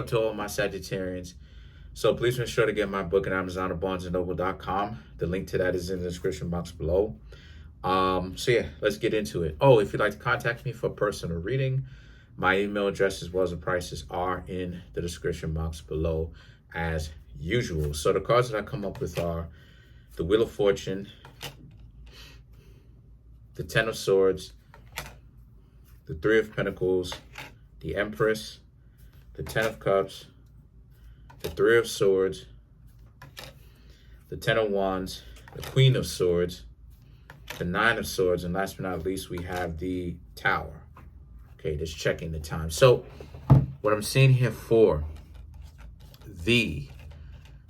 up to all my Sagittarians. So please make sure to get my book at Amazon or BarnesandNoble.com. The link to that is in the description box below. So yeah, let's get into it. Oh, if you'd like to contact me for a personal reading, my email address as well as the prices are in the description box below as usual. So the cards that I come up with are the Wheel of Fortune, the Ten of Swords, the Three of Pentacles, the Empress, the Ten of Cups, the Three of Swords, the Ten of Wands, the Queen of Swords, the Nine of Swords, and last but not least, we have the Tower. Okay, just checking the time. So what I'm seeing here for the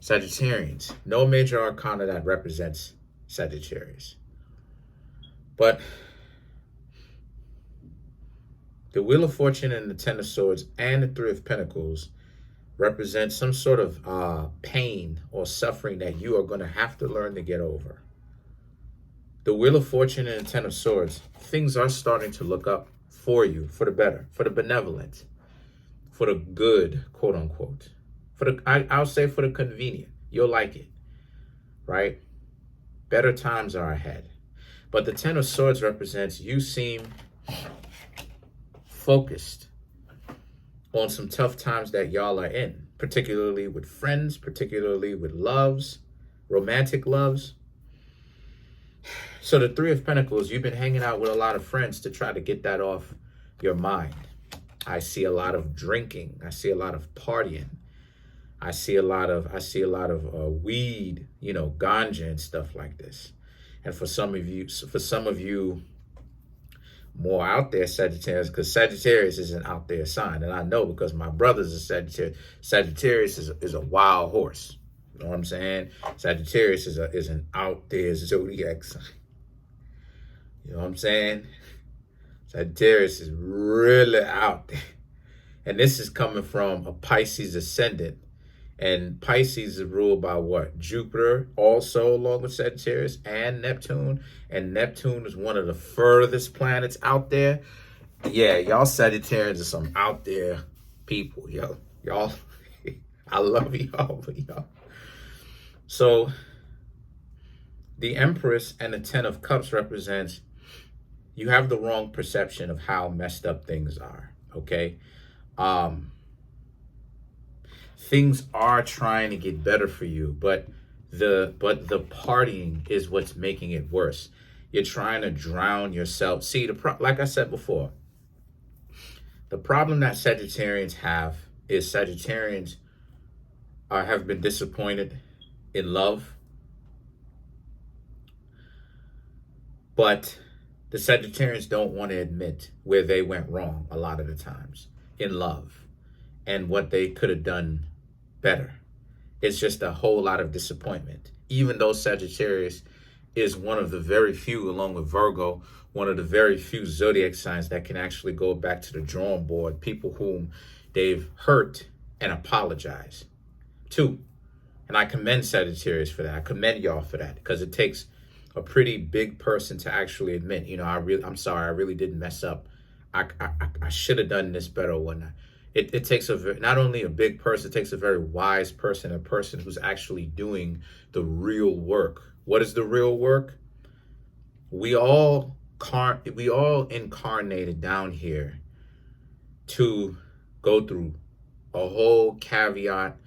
Sagittarians, no major arcana that represents Sagittarius. But the Wheel of Fortune and the Ten of Swords and the Three of Pentacles represent some sort of pain or suffering that you are going to have to learn to get over. The Wheel of Fortune and the Ten of Swords, things are starting to look up for you, for the better, for the benevolent, for the good, quote unquote. For the, I'll say for the convenient. You'll like it, right? Better times are ahead. But the Ten of Swords represents you seem focused on some tough times that y'all are in, particularly with friends, particularly with loves, romantic loves. So the Three of Pentacles, you've been hanging out with a lot of friends to try to get that off your mind. I see a lot of drinking. I see a lot of partying. I see a lot of weed, you know, ganja and stuff like this. And for some of you more out there Sagittarius, because Sagittarius is an out there sign, and I know because my brother's a Sagittarius. Sagittarius is a wild horse. You know what I'm saying? Sagittarius is an out there zodiac sign. You know what I'm saying? Sagittarius is really out there. And this is coming from a Pisces ascendant. And Pisces is ruled by what? Jupiter, also along with Sagittarius, and Neptune. And Neptune is one of the furthest planets out there. Yeah, y'all Sagittarians are some out there people, yo. Y'all, I love y'all, but y'all. So the Empress and the Ten of Cups represents you have the wrong perception of how messed up things are, okay? Things are trying to get better for you, but the partying is what's making it worse. You're trying to drown yourself. See, like I said before, the problem that Sagittarians have is Sagittarians have been disappointed in love, but the Sagittarians don't want to admit where they went wrong a lot of the times in love and what they could have done better. It's just a whole lot of disappointment. Even though Sagittarius is one of the very few, along with Virgo, one of the very few zodiac signs that can actually go back to the drawing board, people whom they've hurt and apologize to. And I commend Sagittarius for that. I commend y'all for that, because it takes a pretty big person to actually admit, you know, I'm sorry, I really didn't mess up. I should have done this better or whatnot. It takes not only a big person, it takes a very wise person, a person who's actually doing the real work. What is the real work? We all incarnated down here to go through a whole caveat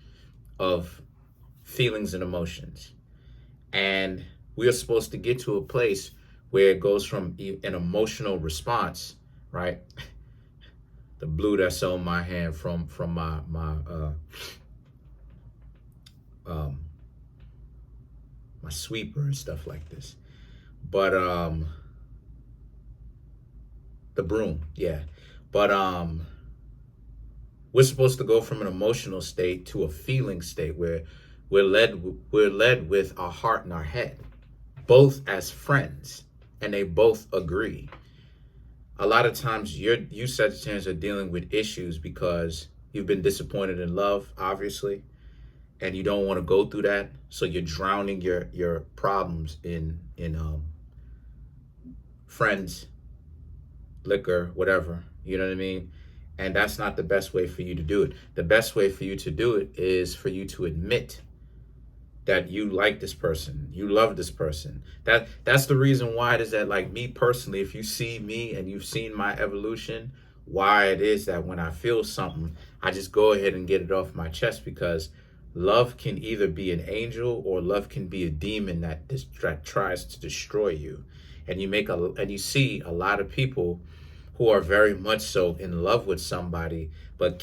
of feelings and emotions. And we are supposed to get to a place where it goes from an emotional response, right? The blue that's on my hand from my sweeper and stuff like this. But the broom, yeah. But we're supposed to go from an emotional state to a feeling state where we're led with our heart and our head, both as friends, and they both agree. A lot of times you Sagittarians are dealing with issues because you've been disappointed in love, obviously, and you don't want to go through that. So you're drowning your problems in friends, liquor, whatever, you know what I mean? And that's not the best way for you to do it. The best way for you to do it is for you to admit that you like this person, you love this person. That's the reason why it is that, like, me personally, if you see me and you've seen my evolution, why it is that when I feel something, I just go ahead and get it off my chest, because love can either be an angel or love can be a demon that tries to destroy you. And you see a lot of people who are very much so in love with somebody, but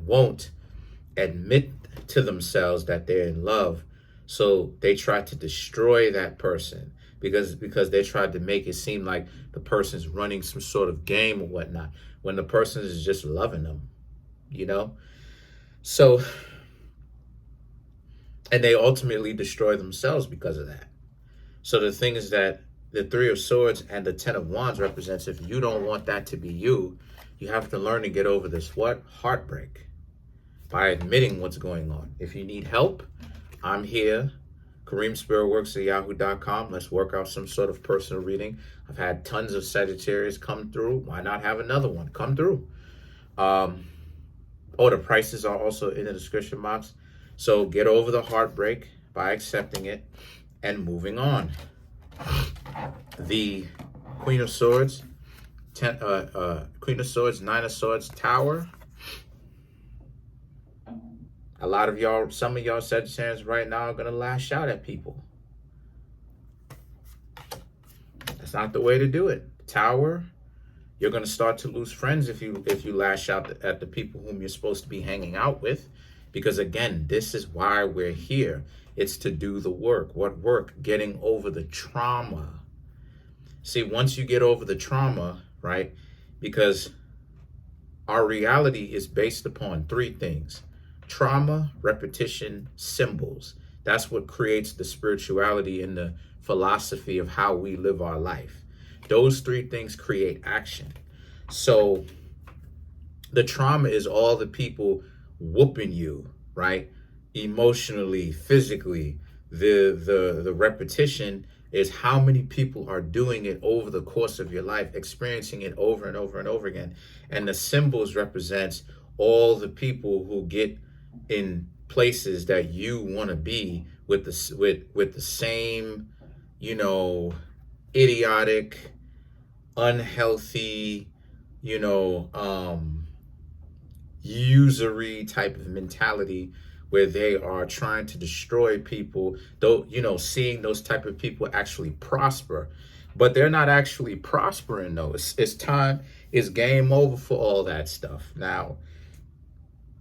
won't admit to themselves that they're in love. So they try to destroy that person because they tried to make it seem like the person's running some sort of game or whatnot, when the person is just loving them, you know? So, and they ultimately destroy themselves because of that. So the thing is that the Three of Swords and the Ten of Wands represents, if you don't want that to be you, you have to learn to get over this heartbreak by admitting what's going on. If you need help, I'm here. Kareemspiritworks@yahoo.com. Let's work out some sort of personal reading. I've had tons of Sagittarius come through. Why not have another one come through? The prices are also in the description box. So get over the heartbreak by accepting it and moving on. The Queen of Swords, Queen of Swords, Nine of Swords, Tower. A lot of y'all, some of y'all Sagittarians right now are going to lash out at people. That's not the way to do it. Tower, you're going to start to lose friends if you lash out at the people whom you're supposed to be hanging out with. Because again, this is why we're here. It's to do the work. What work? Getting over the trauma. See, once you get over the trauma, right? Because our reality is based upon three things: trauma, repetition, symbols. That's what creates the spirituality and the philosophy of how we live our life. Those three things create action. So the trauma is all the people whooping you, right? Emotionally, physically. The repetition is how many people are doing it over the course of your life, experiencing it over and over and over again. And the symbols represents all the people who get in places that you want to be with the same, you know, idiotic, unhealthy, you know, usury type of mentality, where they are trying to destroy people, though, you know, seeing those type of people actually prosper, but they're not actually prospering though. It's time, it's game over for all that stuff. Now,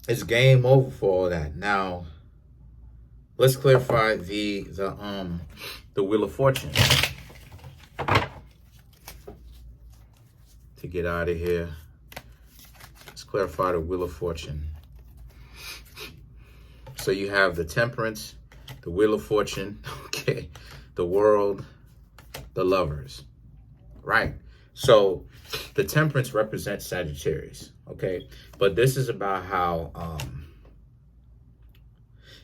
it's game over for all that. Now, let's clarify the Wheel of Fortune. To get out of here, let's clarify the Wheel of Fortune. So you have the Temperance, the Wheel of Fortune, okay, the World, the Lovers, right? So the Temperance represents Sagittarius, okay? But this is about how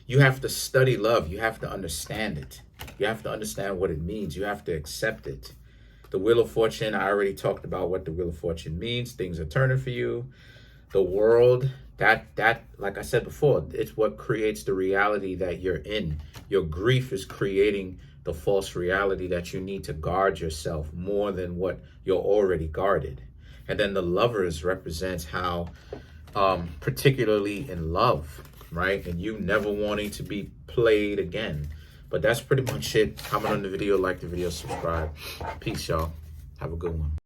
you have to study love. You have to understand it. You have to understand what it means. You have to accept it. The Wheel of Fortune, I already talked about what the Wheel of Fortune means. Things are turning for you. The World, that like I said before, it's what creates the reality that you're in. Your grief is creating the false reality that you need to guard yourself more than what you're already guarded. And then the Lovers represents how, particularly in love, right? And you never wanting to be played again. But that's pretty much it. Comment on the video, like the video, subscribe. Peace, y'all. Have a good one.